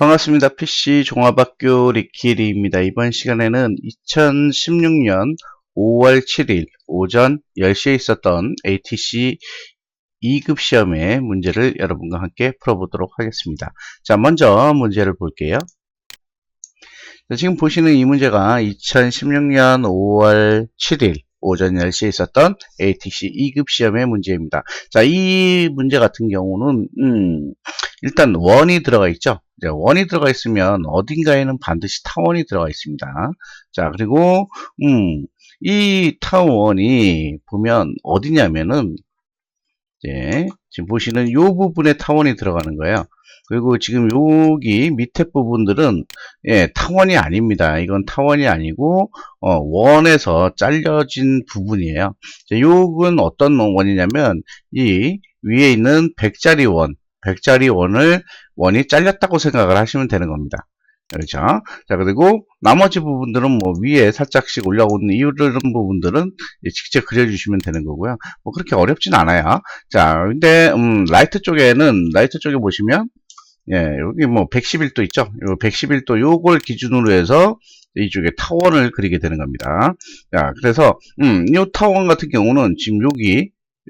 반갑습니다. PC 종합학교 리키리입니다. 이번 시간에는 2016년 5월 7일 오전 10시에 있었던 ATC 2급 시험의 문제를 여러분과 함께 풀어보도록 하겠습니다. 자, 먼저 문제를 볼게요. 자, 지금 보시는 이 문제가 2016년 5월 7일 오전 10시에 있었던 ATC 2급 시험의 문제입니다. 자, 이 문제 같은 경우는 일단 원이 들어가 있죠. 원이 들어가 있으면 어딘가에는 반드시 타원이 들어가 있습니다. 자, 그리고 이 타원이 보면 어디냐면은 지금 보시는 요 부분에 타원이 들어가는 거예요. 그리고 지금 여기 밑에 부분들은 타원이 아닙니다. 이건 타원이 아니고 원에서 잘려진 부분이에요. 자, 요건 어떤 원이냐면 이 위에 있는 100짜리 원, 100짜리 원이 잘렸다고 생각을 하시면 되는 겁니다. 그렇죠? 자, 그리고 나머지 부분들은 뭐 위에 살짝씩 올라오는 이런 부분들은 직접 그려주시면 되는 거고요. 뭐 그렇게 어렵진 않아요. 자, 근데 라이트 쪽에 보시면 여기 뭐 111도 있죠. 요 111도 요걸 기준으로 해서 이쪽에 타원을 그리게 되는 겁니다. 자, 그래서 요 타원 같은 경우는 지금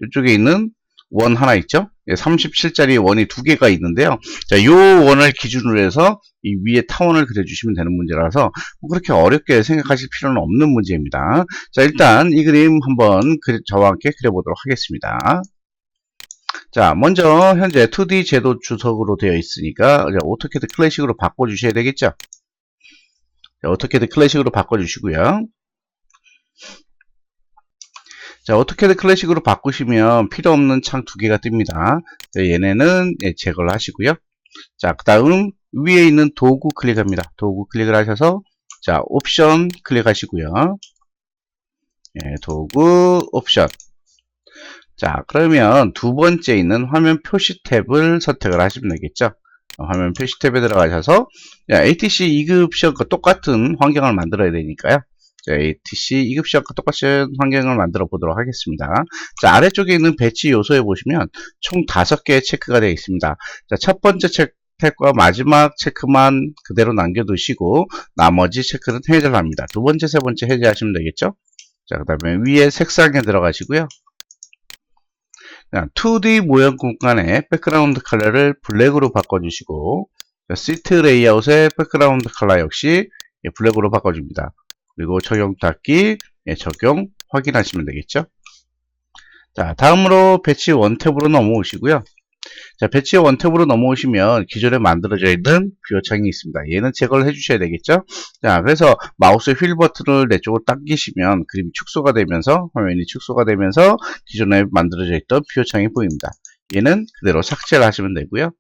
이쪽에 있는 원 하나 있죠. 37짜리 원이 두 개가 있는데요. 자, 요 원을 기준으로 해서 이 위에 타원을 그려주시면 되는 문제라서 뭐 그렇게 어렵게 생각하실 필요는 없는 문제입니다. 자, 일단 이 그림 한번 저와 함께 그려보도록 하겠습니다. 자, 먼저 현재 2D 제도 주석으로 되어 있으니까 오토캐드 클래식으로 바꿔주셔야 되겠죠. 자, 오토캐드 클래식으로 바꿔주시고요. 자, 오토캐드 클래식으로 바꾸시면 필요 없는 창 두 개가 뜹니다. 자, 얘네는 제거를 하시고요. 자, 그 다음 위에 있는 도구 클릭합니다. 도구 클릭을 하셔서 자, 옵션 클릭하시고요. 도구 옵션. 자, 그러면 두 번째 있는 화면 표시 탭을 선택을 하시면 되겠죠. 화면 표시 탭에 들어가셔서 ATC 2급 시험과 똑같은 환경을 만들어야 되니까요. 자, ATC 2급 시험과 똑같은 환경을 만들어 보도록 하겠습니다. 자, 아래쪽에 있는 배치 요소에 보시면 총 5개의 체크가 되어 있습니다. 자, 첫 번째 체크와 마지막 체크만 그대로 남겨두시고 나머지 체크는 해제를 합니다. 두 번째, 세 번째 해제하시면 되겠죠. 자, 그 다음에 위에 색상에 들어가시고요. 2D 모형 공간의 백그라운드 컬러를 블랙으로 바꿔주시고 시트 레이아웃의 백그라운드 컬러 역시 블랙으로 바꿔줍니다. 그리고 적용 닫기, 적용 확인하시면 되겠죠. 자, 다음으로 배치 1 탭으로 넘어오시고요. 자, 배치 1 탭으로 넘어오시면 기존에 만들어져 있는 부여창이 있습니다. 얘는 제거를 해주셔야 되겠죠. 자, 그래서 마우스 휠 버튼을 내 쪽으로 당기시면 그림이 축소가 되면서 화면이 축소가 되면서 기존에 만들어져 있던 부여창이 보입니다. 얘는 그대로 삭제를 하시면 되고요.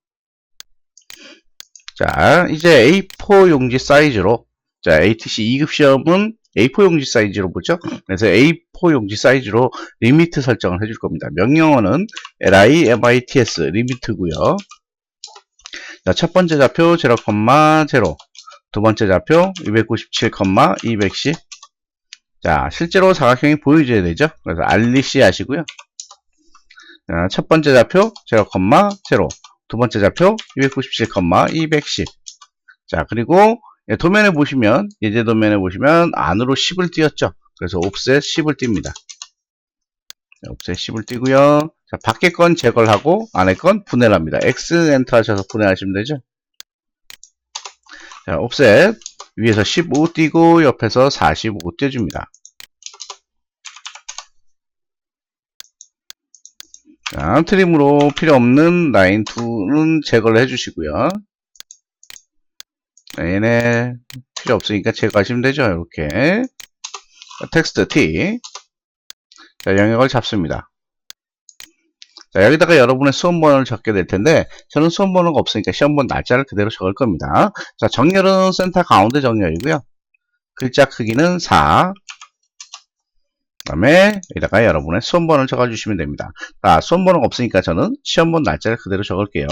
자, 이제 A4 용지 사이즈로 자, ATC 2급 시험은 A4 용지 사이즈로 보죠. 그래서 A4 용지 사이즈로 리미트 설정을 해줄 겁니다. 명령어는 limits 리미트고요. 자, 첫 번째 좌표 0,0, 두 번째 좌표 297,210. 자, 실제로 사각형이 보여줘야 되죠. 그래서 알리시 하시고요. 자, 첫 번째 좌표 0,0, 두 번째 좌표 297,210. 자, 그리고 도면에 보시면 예제 도면에 보시면 안으로 10을 띄었죠. 그래서 옵셋 10을 띱니다. 옵셋 10을 띄고요. 자, 밖에 건 제거를 하고 안에 건 분해를 합니다. X 엔터 하셔서 분해하시면 되죠. 자, 옵셋 위에서 15 띄고 옆에서 45 띄워줍니다. 자, 트림으로 필요 없는 라인 2는 제거를 해주시고요. 자, 얘네 필요 없으니까 제거하시면 되죠. 이렇게 텍스트 T. 자, 영역을 잡습니다. 자, 여기다가 여러분의 수험번호를 적게 될 텐데 저는 수험번호가 없으니까 시험번 날짜를 그대로 적을 겁니다. 자, 정렬은 센터 가운데 정렬이고요. 글자 크기는 4. 그 다음에 여기다가 여러분의 수험번호를 적어주시면 됩니다. 자, 수험번호가 없으니까 저는 시험번 날짜를 그대로 적을게요.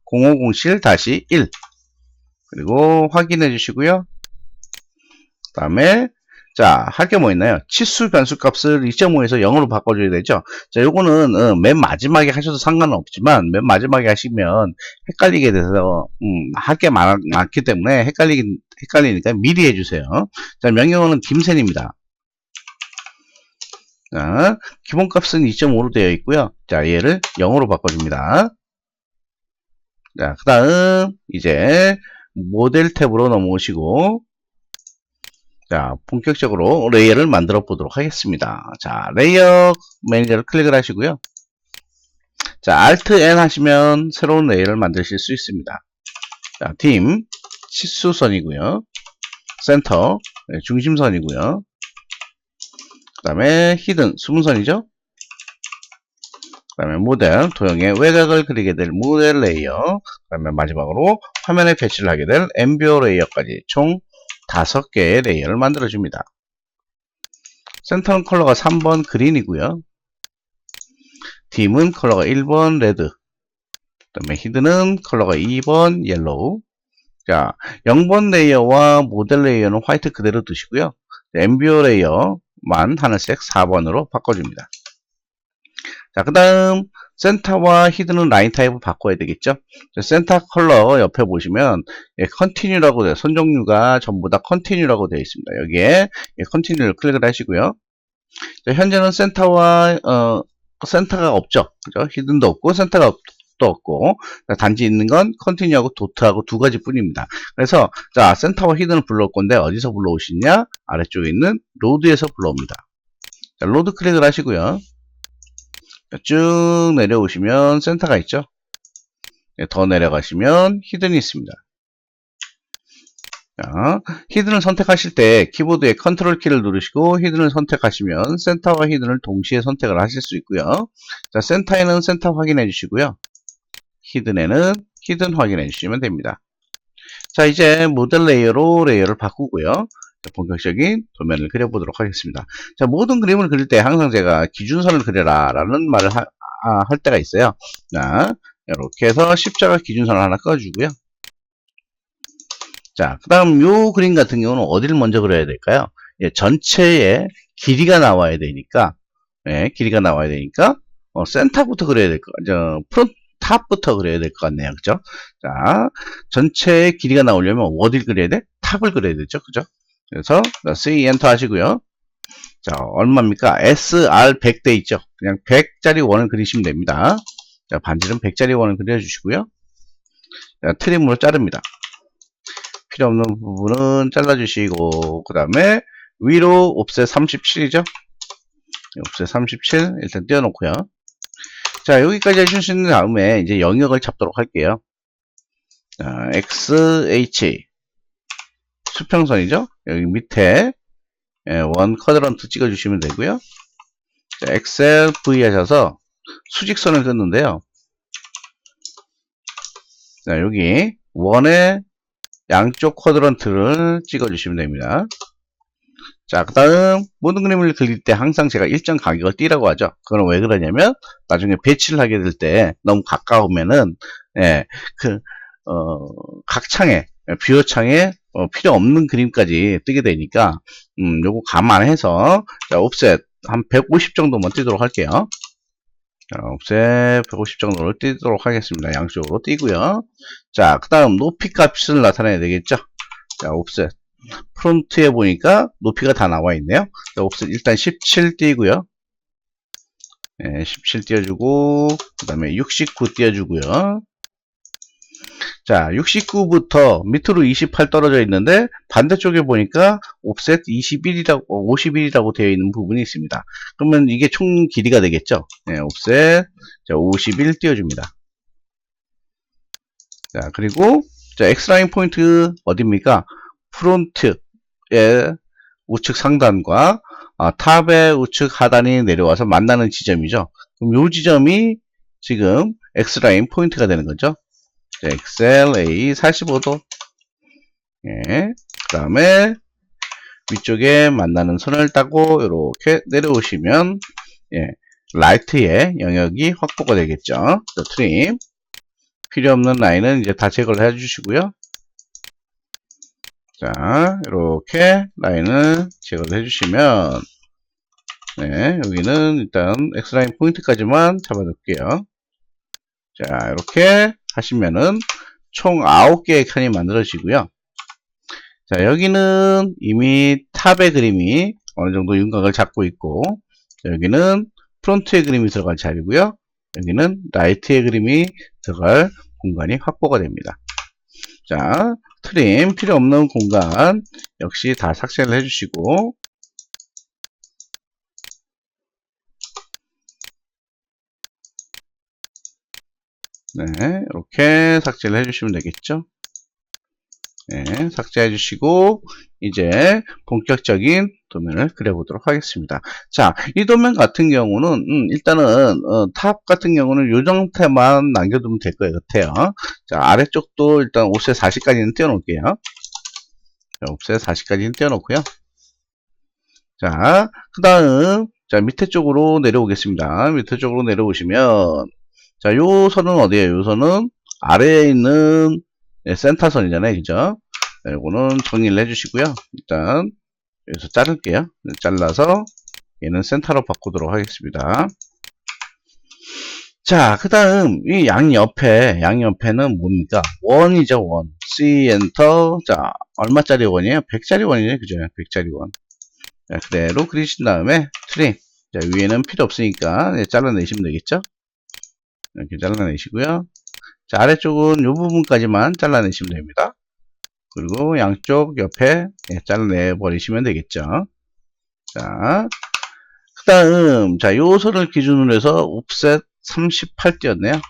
0507-1 그리고 확인해 주시고요. 그 다음에 자, 할 게 뭐 있나요? 치수 변수 값을 2.5에서 0으로 바꿔줘야 되죠. 자, 요거는 맨 마지막에 하셔도 상관은 없지만 맨 마지막에 하시면 헷갈리게 돼서 할 게 많기 때문에 헷갈리니까 미리 해주세요. 자, 명령어는 김센입니다. 자, 기본값은 2.5로 되어 있고요. 자, 얘를 0으로 바꿔줍니다. 자, 그 다음 이제 모델 탭으로 넘어오시고, 자, 본격적으로 레이어를 만들어 보도록 하겠습니다. 자, 레이어 매니저를 클릭을 하시고요. 자, Alt N 하시면 새로운 레이어를 만드실 수 있습니다. 자, dim 치수선이고요. 센터 중심선이고요. 그 다음에 히든 숨은선이죠. 그 다음에 모델 도형의 외곽을 그리게 될 모델 레이어, 그 다음에 마지막으로 화면에 배치를 하게 될 엠비어 레이어까지 총 5개의 레이어를 만들어줍니다. 센터는 컬러가 3번 그린이고요. 딤은 컬러가 1번 레드, 그 다음에 히든은 컬러가 2번 옐로우. 자, 0번 레이어와 모델 레이어는 화이트 그대로 두시고요. 엠비어 레이어만 하늘색 4번으로 바꿔줍니다. 자, 그 다음 센터와 히든은 라인 타입을 바꿔야 되겠죠. 센터 컬러 옆에 보시면 컨티뉴라고 돼요. 선 종류가 전부 다 컨티뉴라고 되어 있습니다. 여기에 컨티뉴를 클릭을 하시고요. 자, 현재는 센터가 없죠. 그죠? 히든도 없고 센터가 또 없고, 단지 있는 건 컨티뉴하고 도트하고 두 가지 뿐입니다. 그래서 자, 센터와 히든을 불러올 건데 어디서 불러오시냐? 아래쪽에 있는 로드에서 불러옵니다. 자, 로드 클릭을 하시고요. 쭉 내려오시면 센터가 있죠. 더 내려가시면 히든이 있습니다. 자, 히든을 선택하실 때 키보드의 컨트롤 키를 누르시고 히든을 선택하시면 센터와 히든을 동시에 선택을 하실 수 있고요. 자, 센터에는 센터 확인해 주시고요. 히든에는 히든 확인해 주시면 됩니다. 자, 이제 모델 레이어로 레이어를 바꾸고요. 본격적인 도면을 그려보도록 하겠습니다. 자, 모든 그림을 그릴 때 항상 제가 기준선을 그려라 라는 말을 할 때가 있어요. 자, 이렇게 해서 십자가 기준선을 하나 꺼주고요. 자, 그 다음 요 그림 같은 경우는 어디를 먼저 그려야 될까요? 예, 전체에 길이가 나와야 되니까, 길이가 나와야 되니까, 센터부터 그려야 될 것 같아요. 프론트 탑부터 그려야 될 것 같네요. 그죠? 자, 전체의 길이가 나오려면 어디를 그려야 돼? 탑을 그려야 되죠. 그죠? 그래서 C 엔터 하시고요. 자, 얼마입니까? SR 100 돼 있죠. 그냥 100짜리 원을 그리시면 됩니다. 자, 반지름 100짜리 원을 그려주시고요. 자, 트림으로 자릅니다. 필요 없는 부분은 잘라주시고, 그 다음에 위로 옵셋 37이죠. 옵셋 37 일단 띄워놓고요. 자, 여기까지 해주신 다음에 이제 영역을 잡도록 할게요. 자, XH 수평선이죠. 여기 밑에 원 쿼드런트 찍어주시면 되고요. 자, 엑셀 V 하셔서 수직선을 긋는데요. 자, 여기 원의 양쪽 쿼드런트를 찍어주시면 됩니다. 자, 그 다음 모든 그림을 그릴 때 항상 제가 일정 간격을 띄라고 하죠. 그건 왜 그러냐면 나중에 배치를 하게 될 때 너무 가까우면은 각 창에 뷰어 창에 필요 없는 그림까지 뜨게 되니까 요거 감안해서 자, 옵셋 한 150 정도만 띄도록 할게요. 자, 옵셋 150 정도를 띄도록 하겠습니다. 양쪽으로 띄고요. 자, 그 다음 높이 값을 나타내야 되겠죠. 자, 옵셋 프론트에 보니까 높이가 다 나와 있네요. 자, 옵셋 일단 17 띄고요. 17 띄워주고 그 다음에 69 띄워주고요. 자, 69부터 밑으로 28 떨어져 있는데 반대쪽에 보니까 옵셋 51이라고 되어 있는 부분이 있습니다. 그러면 이게 총 길이가 되겠죠. 옵셋 51 띄워줍니다. 자, 그리고 자, X라인 포인트 어디입니까? 프론트의 우측 상단과 탑의 우측 하단이 내려와서 만나는 지점이죠. 그럼 이 지점이 지금 X라인 포인트가 되는 거죠. XLA 45도. 그 다음에 위쪽에 만나는 선을 따고 이렇게 내려오시면 라이트의 영역이 확보가 되겠죠. 트림 필요 없는 라인은 이제 다 제거를 해주시고요. 자, 이렇게 라인을 제거를 해주시면, 네, 여기는 일단 X라인 포인트까지만 잡아둘게요. 자, 이렇게 하시면은 총 9개의 칸이 만들어지고요. 자, 여기는 이미 탑의 그림이 어느 정도 윤곽을 잡고 있고, 자, 여기는 프론트의 그림이 들어갈 자리고요. 여기는 라이트의 그림이 들어갈 공간이 확보가 됩니다. 자, 트림 필요 없는 공간 역시 다 삭제를 해주시고, 네, 이렇게 삭제를 해주시면 되겠죠. 네, 삭제해 주시고 이제 본격적인 도면을 그려보도록 하겠습니다. 자, 이 도면 같은 경우는 일단은 탑 같은 경우는 이 정도만 남겨두면 될 것 같아요. 자, 아래쪽도 일단 옵셋 40까지는 띄워놓을게요. 자, 옵셋 40까지는 띄워놓고요. 자, 그 다음 자, 밑에 쪽으로 내려오겠습니다. 밑에 쪽으로 내려오시면 자, 요 선은 어디에요? 요 선은 아래에 있는 센터선이잖아요. 그죠? 자, 요거는 정리를 해주시고요. 일단 여기서 자를게요. 잘라서 얘는 센터로 바꾸도록 하겠습니다. 자, 그 다음 이 양옆에는 뭡니까? 원이죠. 원. C 엔터. 자, 얼마짜리 원이에요? 100짜리 원이네요. 그죠? 100짜리 원. 자, 그대로 그리신 다음에 트림. 자, 위에는 필요 없으니까 네, 잘라내시면 되겠죠? 이렇게 잘라내시고요. 자, 아래쪽은 이 부분까지만 잘라내시면 됩니다. 그리고 양쪽 옆에 잘라내 버리시면 되겠죠. 자, 그 다음, 자, 요 선을 기준으로 해서 옵셋 38 띄었네요.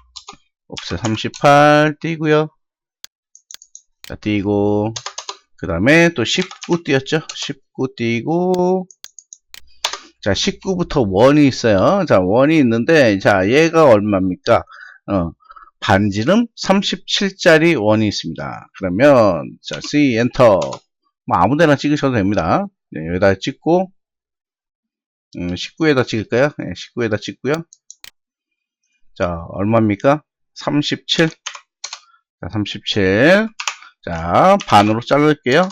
옵셋 38 띄고요. 자, 띄고, 그 다음에 또 19 띄었죠. 19 띄고, 자, 19부터 원이 있어요. 자, 원이 있는데, 자, 얘가 얼마입니까? 반지름 37짜리 원이 있습니다. 그러면, 자, C, 엔터. 뭐, 아무 데나 찍으셔도 됩니다. 네, 여기다 찍고, 19에다 찍을까요? 네, 19에다 찍고요. 자, 얼마입니까? 37. 자, 37. 자, 반으로 자를게요.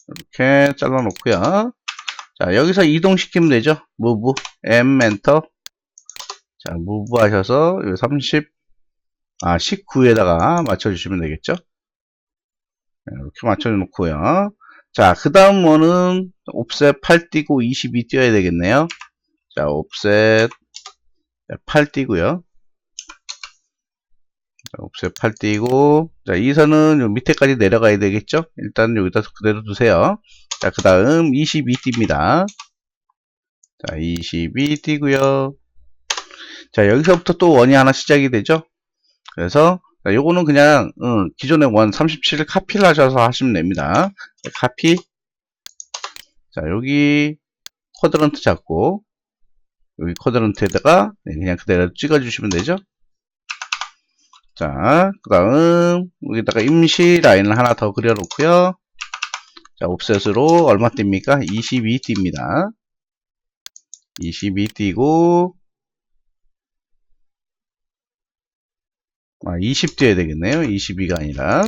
이렇게 잘라놓고요. 자, 여기서 이동시키면 되죠. 무브, M, 엔터. 자, 무브 하셔서, 19에다가 맞춰주시면 되겠죠. 이렇게 맞춰놓고요. 자, 그 다음 원은 옵셋 8 띄고 22 띄어야 되겠네요. 자, 옵셋 8 띄고요. 자, 옵셋 8 띄고, 자, 이 선은 요 밑에까지 내려가야 되겠죠? 일단 여기다 그대로 두세요. 자, 그 다음 22 띄입니다. 자, 22 띄고요. 자, 여기서부터 또 원이 하나 시작이 되죠? 그래서, 자, 요거는 그냥, 기존의 원 37을 카피를 하셔서 하시면 됩니다. 카피. 자, 여기 쿼드런트 잡고, 여기 쿼드런트에다가 그냥 그대로 찍어주시면 되죠? 자, 그 다음, 여기다가 임시 라인을 하나 더 그려놓고요. 자, 옵셋으로 얼마 띱니까? 22 띱니다. 22 띄고, 20 띄어야 되겠네요. 22가 아니라.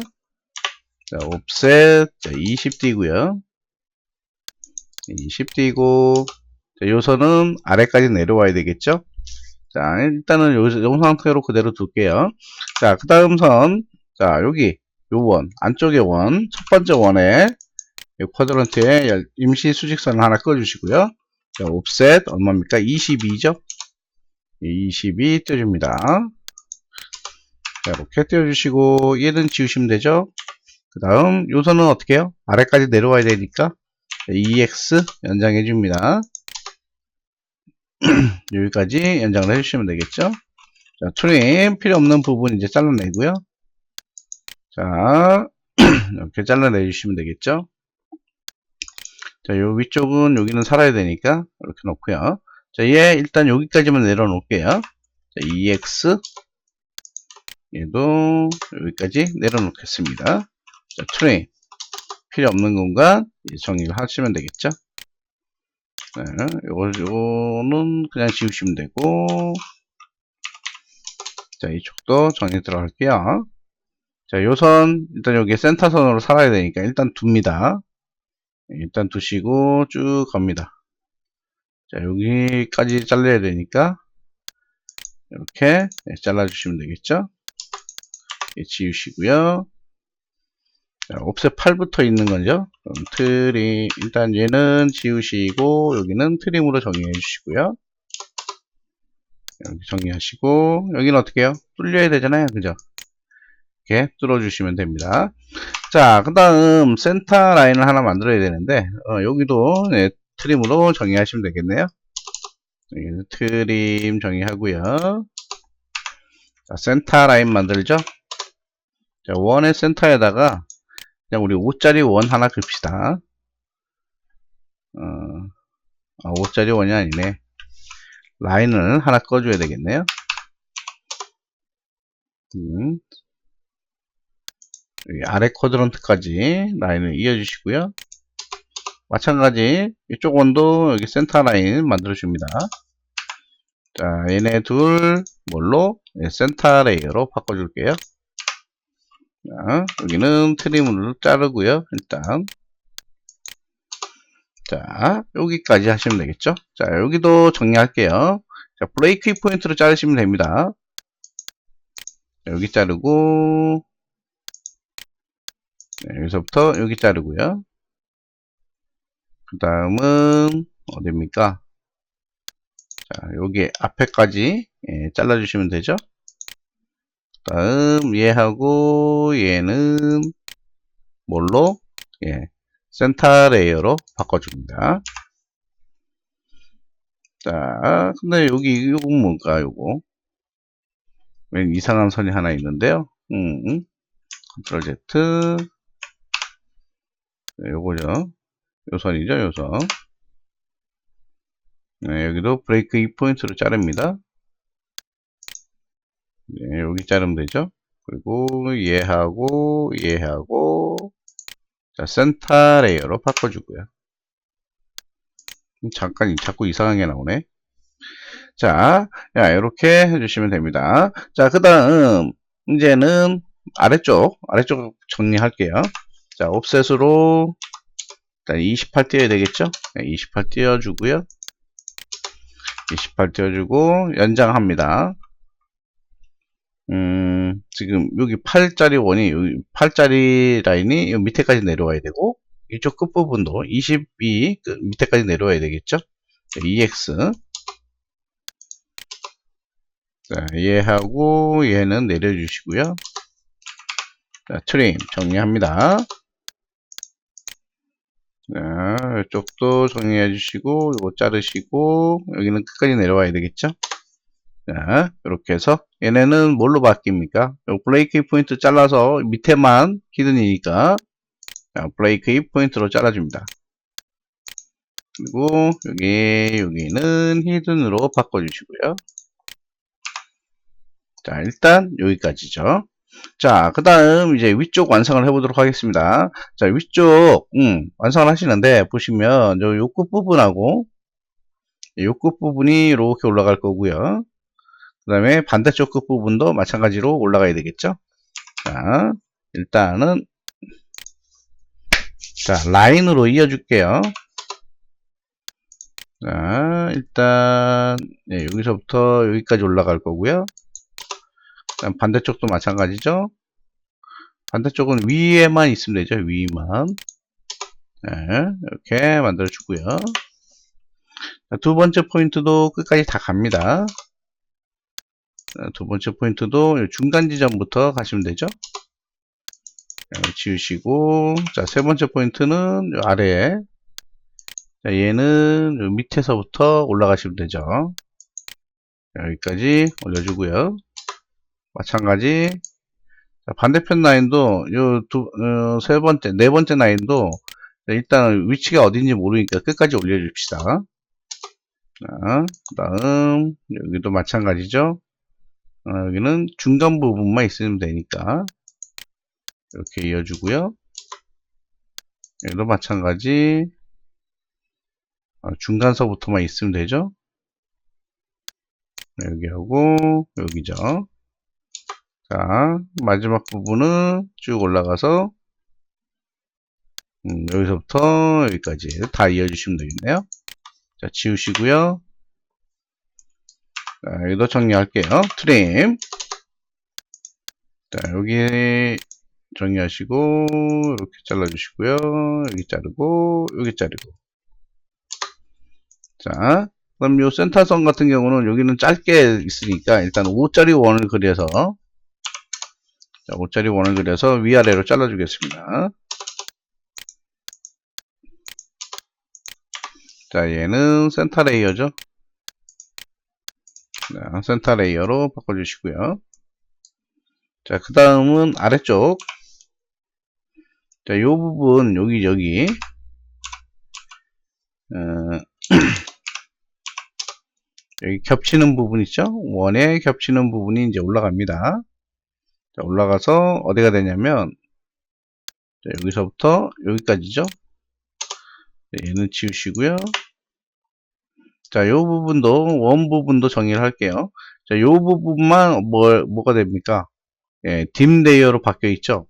자, 옵셋, 자, 20 띄고요. 20 띄고, 자, 요선은 아래까지 내려와야 되겠죠? 자, 일단은 요 상태로 그대로 둘게요. 자, 그 다음 선, 자, 여기, 요 원, 안쪽의 원, 첫 번째 원에, 이 쿼드런트에 임시 수직선을 하나 그어주시고요. 자, 옵셋, 얼마입니까? 22죠? 22 띄워줍니다. 자, 이렇게 띄워주시고, 얘는 지우시면 되죠? 그 다음, 요 선은 어떻게 해요? 아래까지 내려와야 되니까, EX 연장해줍니다. 여기까지 연장을 해주시면 되겠죠? 자, 트림 필요 없는 부분 이제 잘라내고요. 자, 이렇게 잘라내주시면 되겠죠? 자, 요 위쪽은 여기는 살아야 되니까 이렇게 놓고요. 자, 얘 일단 여기까지만 내려놓을게요. 자, EX 얘도 여기까지 내려놓겠습니다. 자, 트림 필요 없는 공간 정리를 하시면 되겠죠? 네, 요거는 그냥 지우시면 되고, 자, 이쪽도 정리 들어갈게요. 자, 요 선, 일단 여기 센터선으로 살아야 되니까 일단 둡니다. 일단 두시고 쭉 갑니다. 자, 여기까지 잘라야 되니까 이렇게 잘라주시면 되겠죠. 지우시고요. 자, 옵셋 8부터 있는 거죠. 그럼 트림, 일단 얘는 지우시고 여기는 트림으로 정리해 주시고요. 여기 정리하시고 여기는 어떻게 해요? 뚫려야 되잖아요. 그죠? 이렇게 뚫어주시면 됩니다. 자, 그 다음 센터 라인을 하나 만들어야 되는데 여기도 트림으로 정리하시면 되겠네요. 여기는 트림 정리하고요. 자, 센터 라인 만들죠. 자, 원의 센터에다가 그냥 우리 5짜리 원 하나 긋읍시다. 5짜리 원이 아니네. 라인을 하나 꺼줘야 되겠네요. 여기 아래 쿼드런트까지 라인을 이어주시고요. 마찬가지 이쪽 원도 여기 센터 라인 만들어줍니다. 자, 얘네 둘 뭘로? 센터 레이어로 바꿔줄게요. 자, 여기는 트림으로 자르고요. 일단 자, 여기까지 하시면 되겠죠. 자, 여기도 정리할게요. 자, 브레이크 포인트로 자르시면 됩니다. 자, 여기 자르고 여기서부터 여기 자르고요. 그 다음은 어디입니까? 자, 여기 앞에까지 잘라주시면 되죠. 그 다음 얘하고 얘는 뭘로? 센터 레이어로 바꿔줍니다. 자, 근데 여기 요건 뭔가 요거 웬 이상한 선이 하나 있는데요. 컨트롤 Z 요거죠. 요 선이죠, 요 선. 네, 여기도 브레이크 2포인트로 자릅니다. 네, 여기 자르면 되죠. 그리고 얘하고 자, 센터 레이어로 바꿔주고요. 잠깐 자꾸 이상하게 나오네. 자, 이렇게 해주시면 됩니다. 자, 그 다음 이제는 아래쪽 정리할게요. 자, 옵셋으로 일단 28 띄어야 되겠죠. 28 띄워주고요. 28 띄워주고 연장합니다. 지금 여기 8짜리 원이 여기 8짜리 라인이 여기 밑에까지 내려와야 되고 이쪽 끝부분도 22 밑에까지 내려와야 되겠죠. 자, EX 자, 얘하고 얘는 내려주시고요. 자, 트림 정리합니다. 자, 이쪽도 정리해 주시고 이거 자르시고 여기는 끝까지 내려와야 되겠죠. 자, 이렇게 해서 얘네는 뭘로 바뀝니까? 브레이크 포인트 잘라서 밑에만 히든이니까 브레이크 포인트로 잘라줍니다. 그리고 여기는 히든으로 바꿔주시고요. 자, 일단 여기까지죠. 자, 그 다음 이제 위쪽 완성을 해보도록 하겠습니다. 자, 위쪽 완성을 하시는데 보시면 요 끝 부분하고 요 끝 부분이 이렇게 올라갈 거고요. 그 다음에 반대쪽 끝 부분도 마찬가지로 올라가야 되겠죠. 자, 일단은 자, 라인으로 이어줄게요. 자, 일단 여기서부터 여기까지 올라갈 거고요. 반대쪽도 마찬가지죠. 반대쪽은 위에만 있으면 되죠. 위만. 네, 이렇게 만들어 주고요. 두 번째 포인트도 끝까지 다 갑니다. 두 번째 포인트도 중간 지점부터 가시면 되죠. 지우시고, 자, 세 번째 포인트는 아래에, 자, 얘는 밑에서부터 올라가시면 되죠. 여기까지 올려주고요. 마찬가지. 자, 반대편 라인도 세 번째, 네 번째 라인도 일단 위치가 어딘지 모르니까 끝까지 올려줍시다. 자, 그 다음 여기도 마찬가지죠. 여기는 중간 부분만 있으면 되니까 이렇게 이어주고요. 여기도 마찬가지 중간서부터만 있으면 되죠. 여기하고 여기죠. 자, 마지막 부분은 쭉 올라가서 여기서부터 여기까지 다 이어주시면 되겠네요. 자, 지우시고요. 자, 여기도 정리할게요. 트림. 자, 여기 정리하시고 이렇게 잘라주시고요. 여기 자르고 여기 자르고. 자, 그럼 요 센터선 같은 경우는 여기는 짧게 있으니까 일단 5짜리 원을 그려서, 자, 5짜리 원을 그려서 위아래로 잘라주겠습니다. 자, 얘는 센터 레이어죠. 자, 센터 레이어로 바꿔주시고요. 자, 그 다음은 아래쪽. 자, 요 부분, 여기, 여기 겹치는 부분 있죠? 원에 겹치는 부분이 이제 올라갑니다. 자, 올라가서 어디가 되냐면, 자, 여기서부터 여기까지죠? 자, 얘는 지우시고요. 자, 요 부분도, 원 부분도 정리를 할게요. 자, 요 부분만 뭐가 됩니까? 예, dim레이어로 바뀌어 있죠?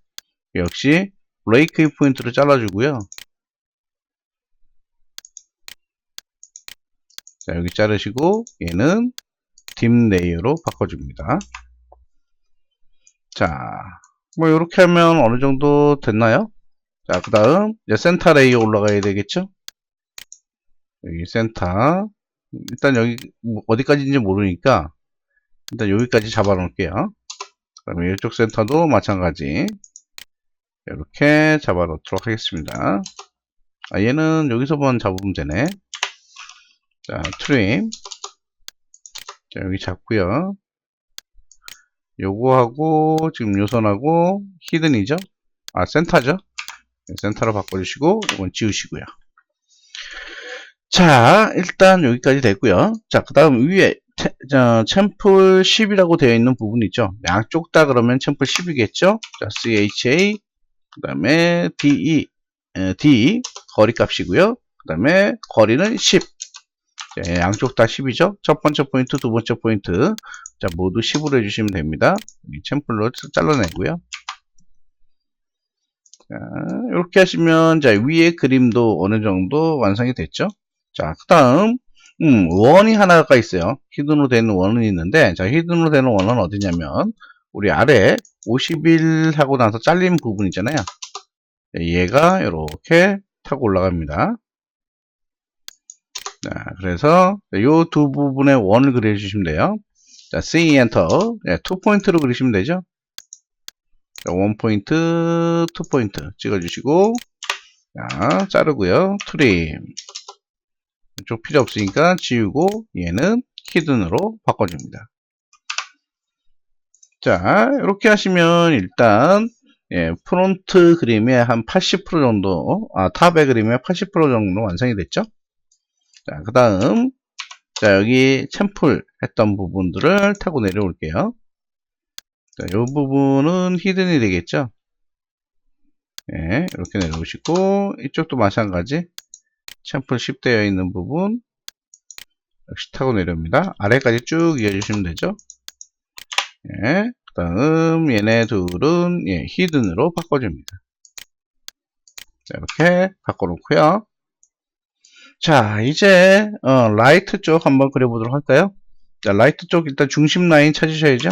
역시, 브레이크 포인트로 잘라주고요. 자, 여기 자르시고, 얘는 dim 레이어로 바꿔줍니다. 자, 뭐, 이렇게 하면 어느 정도 됐나요? 자, 그 다음, 이제 센터 레이어 올라가야 되겠죠? 여기 센터. 일단 여기, 뭐 어디까지인지 모르니까, 일단 여기까지 잡아 놓을게요. 그 다음에 이쪽 센터도 마찬가지. 이렇게 잡아 놓도록 하겠습니다. 아, 얘는 여기서만 잡으면 되네. 자, 트림. 자, 여기 잡고요. 요거하고, 지금 요선하고, 히든이죠? 아, 센터죠? 센터로 바꿔주시고, 이건 지우시고요. 자, 일단 여기까지 됐고요. 자, 그 다음 위에 챔플 10이라고 되어 있는 부분 있죠. 양쪽 다 그러면 챔플 10이겠죠. 자, CHA, 그 다음에 D 거리 값이고요. 그 다음에 거리는 10. 자, 양쪽 다 10이죠. 첫 번째 포인트, 두 번째 포인트. 자, 모두 10으로 해주시면 됩니다. 이 챔플로 잘라내고요. 자, 이렇게 하시면, 자, 위에 그림도 어느 정도 완성이 됐죠. 자, 그 다음, 원이 하나가 있어요. 히든으로 되는 원은 있는데, 자, 히든으로 되는 원은 어디냐면, 우리 아래 51 하고 나서 잘린 부분 있잖아요. 얘가 이렇게 타고 올라갑니다. 자, 그래서 이 두 부분의 원을 그려주시면 돼요. 자, C 엔터, 네, 2포인트로 그리시면 되죠. 자, 1포인트, 2포인트 찍어주시고, 자, 자르고요. 트림. 이쪽 필요 없으니까 지우고 얘는 히든으로 바꿔줍니다. 자, 이렇게 하시면 일단 프론트 그림의 한 80% 정도, 탑의 그림의 80% 정도 완성이 됐죠. 자, 그 다음, 자, 여기 챔플 했던 부분들을 타고 내려올게요. 자, 이 부분은 히든이 되겠죠. 네, 이렇게 내려오시고, 이쪽도 마찬가지. 챔플 10 되어 있는 부분, 역시 타고 내려옵니다. 아래까지 쭉 이어주시면 되죠. 예, 그 다음 얘네 둘은 히든으로 바꿔줍니다. 자, 이렇게 바꿔놓고요. 자, 이제 라이트 쪽 한번 그려보도록 할까요? 자, 라이트 쪽 일단 중심 라인 찾으셔야죠.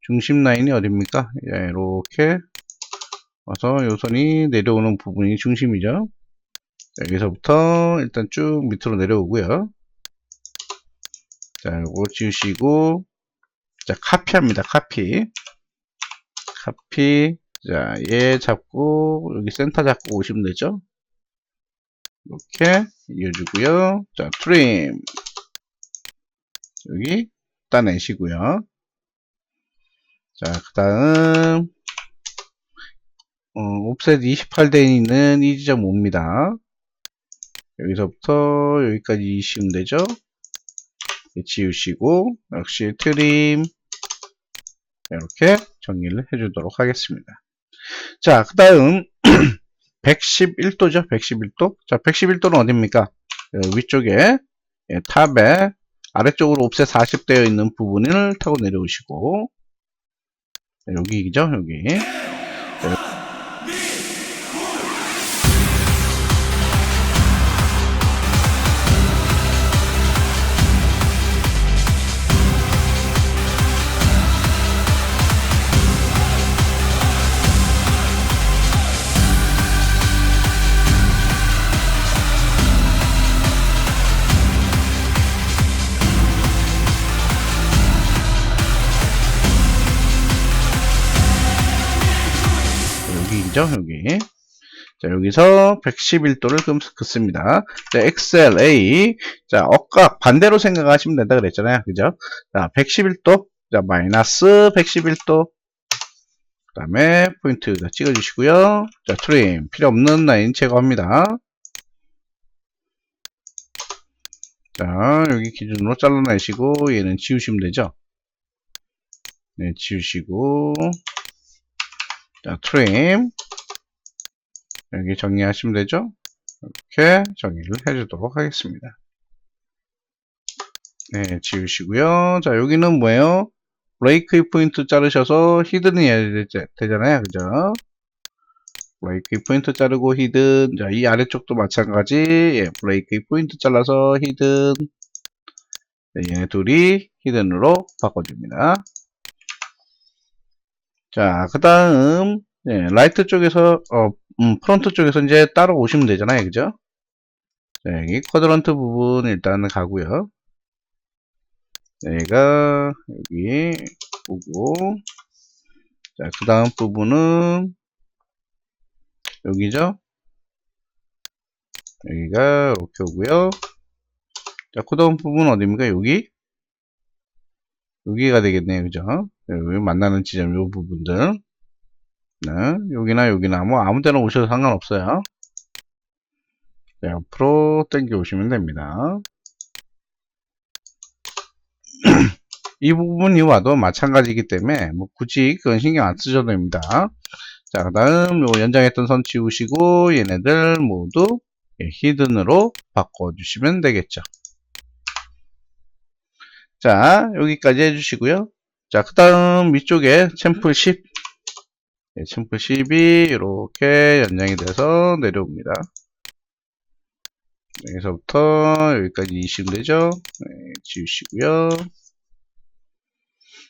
중심 라인이 어딥니까? 예, 이렇게 와서 요선이 내려오는 부분이 중심이죠. 자, 여기서부터 일단 쭉 밑으로 내려오고요. 자, 요거 지우시고, 자, 카피합니다. 카피. 자, 얘 잡고, 여기 센터 잡고 오시면 되죠. 이렇게 이어주고요. 자, 트림. 여기 따내시고요. 자, 그 다음, 옵셋 28대 있는 이 지점 옵니다. 여기서부터 여기까지 이시면 되죠. 지우시고, 역시 트림. 이렇게 정리를 해주도록 하겠습니다. 자, 그 다음 111도죠. 111도. 자, 111도는 어딥니까? 위쪽에 탑에 아래쪽으로 옵셋 40 되어 있는 부분을 타고 내려오시고, 여기죠, 여기. 여기죠, 여기. 자, 여기서 111도를 긋습니다. 자, XLA. 자, 억각 반대로 생각하시면 된다 그랬잖아요. 그죠? 자, 111도. 자, 마이너스 111도. 그 다음에 포인트 찍어주시고요. 자, 트림. 필요 없는 라인 제거합니다. 자, 여기 기준으로 잘라내시고, 얘는 지우시면 되죠. 네, 지우시고. 자, 트림. 여기 정리하시면 되죠. 이렇게 정리를 해주도록 하겠습니다. 네, 지우시고요. 자, 여기는 뭐예요? 브레이크 포인트 자르셔서 히든이 되잖아요. 그죠? 브레이크 포인트 자르고 히든. 자, 이 아래쪽도 마찬가지. 예, 브레이크 포인트 잘라서 히든. 네, 얘네 둘이 히든으로 바꿔줍니다. 자, 그 다음, 예, 라이트 쪽에서, 프론트 쪽에서 이제 따로 오시면 되잖아요. 그죠? 자, 여기 쿼드런트 부분 일단 가고요. 얘가 여기 보고, 자, 그 다음 부분은 여기죠? 여기가 이렇게 오고요. 자, 그 다음 부분 어디입니까? 여기가 되겠네요. 그죠? 여기 만나는 지점 요 부분들. 네, 여기나 뭐 아무 데나 오셔도 상관없어요. 네, 앞으로 당겨 오시면 됩니다. 이 부분이 와도 마찬가지이기 때문에 뭐 굳이 그건 신경 안 쓰셔도 됩니다. 자, 그 다음 요 연장했던 선 지우시고 얘네들 모두 히든으로 바꿔주시면 되겠죠. 자, 여기까지 해주시고요. 자, 그 다음 위쪽에 챔플 10. 네, 챔플 10이 이렇게 연장이 돼서 내려옵니다. 여기서부터 여기까지 20 되죠. 네, 지우시고요.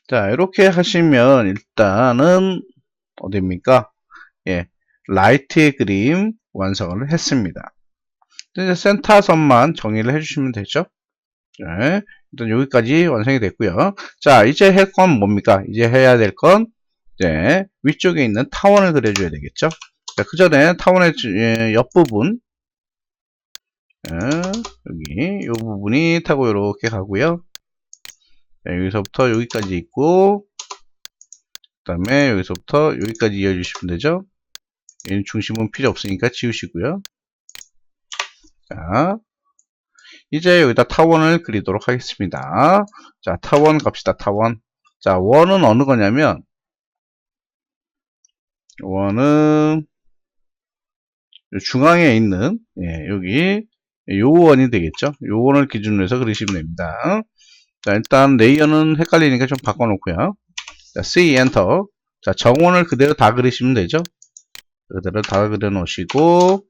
자, 이렇게 하시면 일단은 어디입니까? 예, 라이트의 그림 완성을 했습니다. 이제 센터선만 정리를 해주시면 되죠. 네, 일단 여기까지 완성이 됐고요. 자, 이제 할 건 뭡니까? 이제 해야 될 건 이제 위쪽에 있는 타원을 그려줘야 되겠죠. 자, 그 전에 타원의 옆부분 여기 이 부분이 타고 이렇게 가고요. 자, 여기서부터 여기까지 있고 그 다음에 여기서부터 여기까지 이어주시면 되죠. 얘는 중심은 필요 없으니까 지우시고요. 자, 이제 여기다 타원을 그리도록 하겠습니다. 자, 타원 갑시다. 타원. 자, 원은 어느 거냐면 원은 중앙에 있는 여기 요 원이 되겠죠. 요 원을 기준으로 해서 그리시면 됩니다. 자, 일단 레이어는 헷갈리니까 좀 바꿔놓고요. 자, C 엔터. 자, 정원을 그대로 다 그리시면 되죠. 그대로 다 그려 놓으시고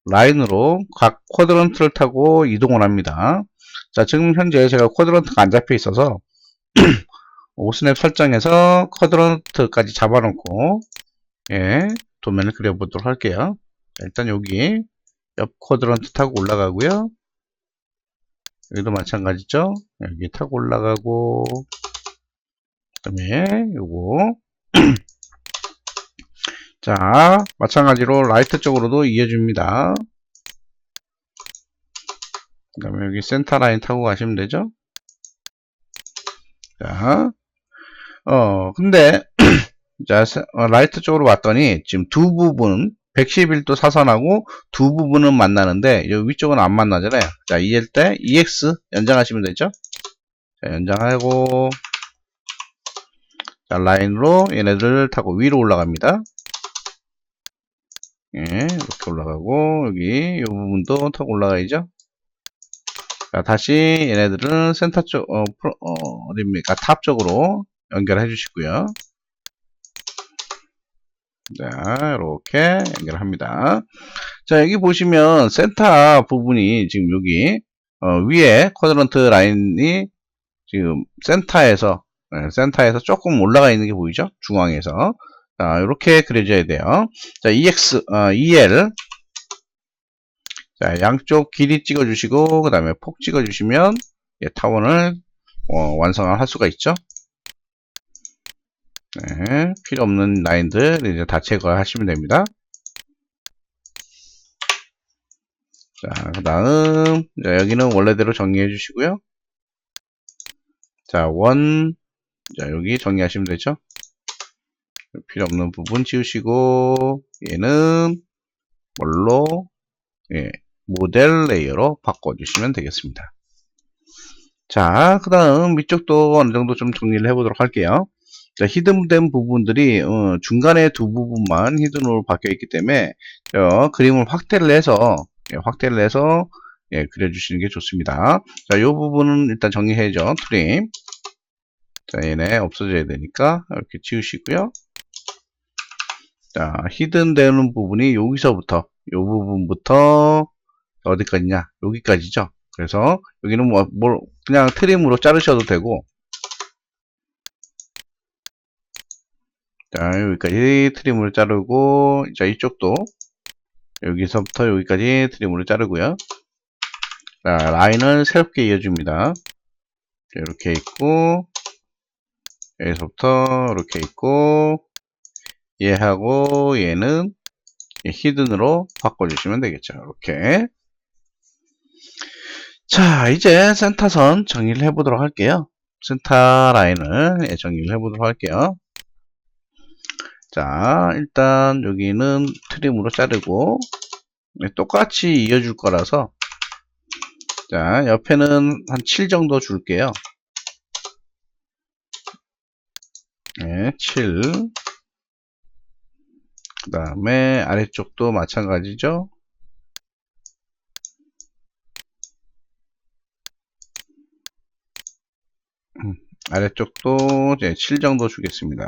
라인으로 각 쿼드런트를 타고 이동을 합니다. 자, 지금 현재 제가 쿼드런트가 안 잡혀 있어서 오스냅 설정해서 쿼드런트까지 잡아놓고 도면을 그려보도록 할게요. 자, 일단 여기 옆 쿼드런트 타고 올라가고요. 여기도 마찬가지죠. 여기 타고 올라가고 그 다음에 요거 자, 마찬가지로 라이트 쪽으로도 이어줍니다. 그 다음에 여기 센터 라인 타고 가시면 되죠. 자, 근데 자, 라이트 쪽으로 왔더니 지금 두 부분 111도 사선하고 두 부분은 만나는데 여기 위쪽은 안 만나잖아요. 자, 이럴 때 EX 연장하시면 되죠. 자, 연장하고 자, 라인으로 얘네들 타고 위로 올라갑니다. 이렇게 올라가고 여기 이 부분도 타고 올라가야죠. 자, 다시 얘네들은 센터 쪽 어디입니까? 탑 쪽으로 연결해 주시고요. 자, 이렇게 연결합니다. 자, 여기 보시면 센터 부분이 지금 여기 위에 쿼드런트 라인이 지금 센터에서 조금 올라가 있는 게 보이죠? 중앙에서. 자, 이렇게 그려져야 돼요. 자, EL. 자, 양쪽 길이 찍어주시고, 그 다음에 폭 찍어주시면, 타원을, 완성을 할 수가 있죠. 네, 필요 없는 라인들 이제 다 제거하시면 됩니다. 자, 그 다음, 여기는 원래대로 정리해 주시고요. 자, 자, 여기 정리하시면 되죠. 필요 없는 부분 지우시고, 얘는 뭘로, 모델 레이어로 바꿔주시면 되겠습니다. 자, 그 다음 위쪽도 어느 정도 좀 정리를 해보도록 할게요. 자, 히든된 부분들이 중간에 두 부분만 히든으로 바뀌어 있기 때문에 그림을 확대를 해서 그려주시는 게 좋습니다. 자, 이 부분은 일단 정리해야죠. 트림. 자, 얘네 없어져야 되니까 이렇게 지우시고요. 자, 히든되는 부분이 여기서부터 이 부분부터 어디까지냐? 여기까지죠. 그래서 여기는 그냥 트림으로 자르셔도 되고, 자, 여기까지 트림으로 자르고, 자, 이쪽도 여기서부터 여기까지 트림으로 자르고요. 자, 라인을 새롭게 이어줍니다. 자, 이렇게 있고, 여기서부터 이렇게 있고, 얘하고 얘는 히든으로 바꿔주시면 되겠죠. 이렇게. 자, 이제 센터선 정리를 해보도록 할게요. 센터 라인을 정리를 해보도록 할게요. 자, 일단 여기는 트림으로 자르고 똑같이 이어줄 거라서 자, 옆에는 한 7 정도 줄게요. 네, 7. 그 다음에 아래쪽도 마찬가지죠. 아래쪽도 이제 7 정도 주겠습니다.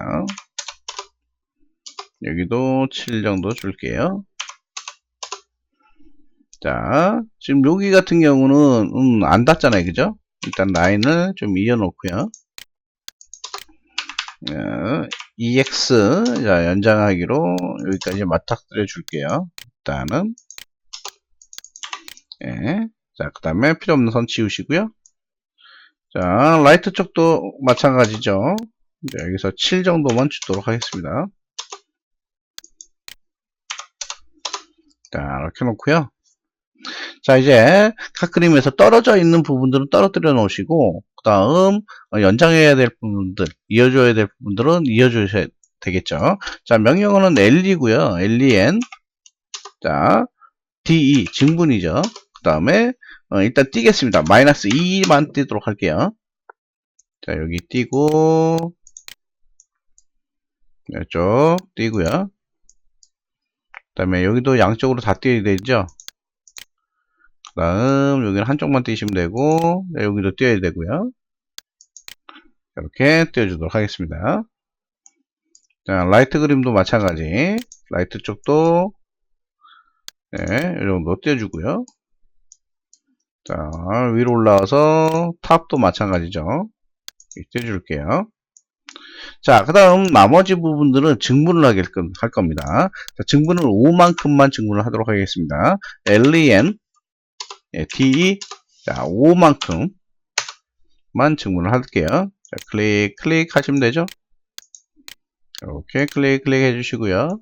여기도 7 정도 줄게요. 자, 지금 여기 같은 경우는 안 닿잖아요. 그죠? 일단 라인을 좀 이어 놓고요. EX 자, 연장하기로 여기까지 맞닥뜨려 줄게요. 일단은 자, 그 다음에 필요 없는 선 지우시고요. 자, 라이트 쪽도 마찬가지죠. 자, 여기서 7 정도만 주도록 하겠습니다. 자, 이렇게 놓고요. 자, 이제 각 그림에서 떨어져 있는 부분들은 떨어뜨려 놓으시고, 그 다음 연장해야 될 부분들, 이어줘야 될 부분들은 이어주셔야 되겠죠. 자, 명령어는 LE고요. LEN. 자, DE 증분이죠. 그 다음에 일단 띄겠습니다. 마이너스 2만 띄도록 할게요. 자, 여기 띄고 이쪽 띄고요. 그 다음에 여기도 양쪽으로 다 띄어야 되죠. 그 다음 여기는 한쪽만 띄시면 되고 여기도 띄어야 되고요. 이렇게 띄워주도록 하겠습니다. 자, 라이트 그림도 마찬가지. 라이트 쪽도 이 정도 띄워주고요. 자, 위로 올라와서 탑도 마찬가지죠. 띄워줄게요. 자, 그 다음 나머지 부분들은 증분을 할 겁니다. 자, 증분을 5만큼만 증분을 하도록 하겠습니다. LEN, DE, 자, 5만큼만 증분을 할게요. 자, 클릭 하시면 되죠. 이렇게 클릭 해주시고요.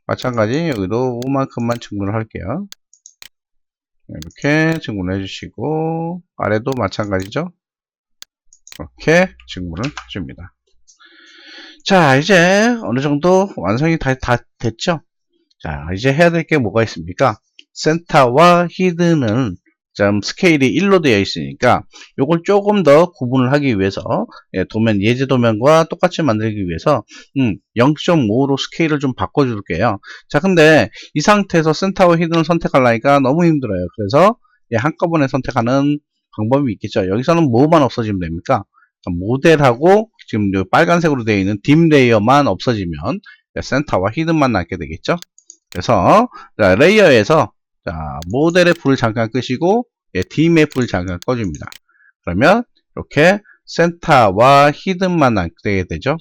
마찬가지 여기도 5만큼만 증분을 할게요. 이렇게 증분을 해주시고 아래도 마찬가지죠. 이렇게 증분을 해줍니다. 자, 이제 어느 정도 완성이 다 됐죠? 자, 이제 해야 될 게 뭐가 있습니까? 센터와 히든은 스케일이 1로 되어 있으니까 요걸 조금 더 구분을 하기 위해서 도면 예제 도면과 똑같이 만들기 위해서 0.5로 스케일을 좀 바꿔줄게요. 자, 근데 이 상태에서 센터와 히든을 선택하려니까 너무 힘들어요. 그래서 한꺼번에 선택하는 방법이 있겠죠. 여기서는 뭐만 없어지면 됩니까? 모델하고 지금 빨간색으로 되어 있는 딤 레이어만 없어지면 센터와 히든만 남게 되겠죠. 그래서 자, 레이어에서 자, 모델의 불을 잠깐 끄시고 딤의 불을 잠깐 꺼줍니다. 그러면 이렇게 센터와 히든만 남게 되죠.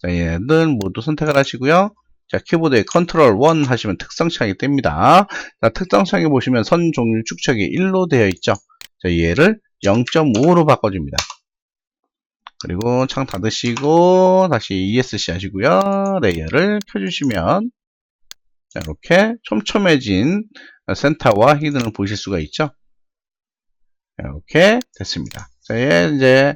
자, 얘네들 모두 선택을 하시고요. 자, 키보드에 컨트롤 1 하시면 특성창이 뜹니다. 자, 특성창에 보시면 선 종류 축척이 1로 되어 있죠. 자, 얘를 0.5로 바꿔줍니다. 그리고 창 닫으시고 다시 ESC 하시고요. 레이어를 켜주시면 자, 이렇게 촘촘해진 센터와 히든을 보실 수가 있죠. 이렇게 됐습니다. 자, 얘 이제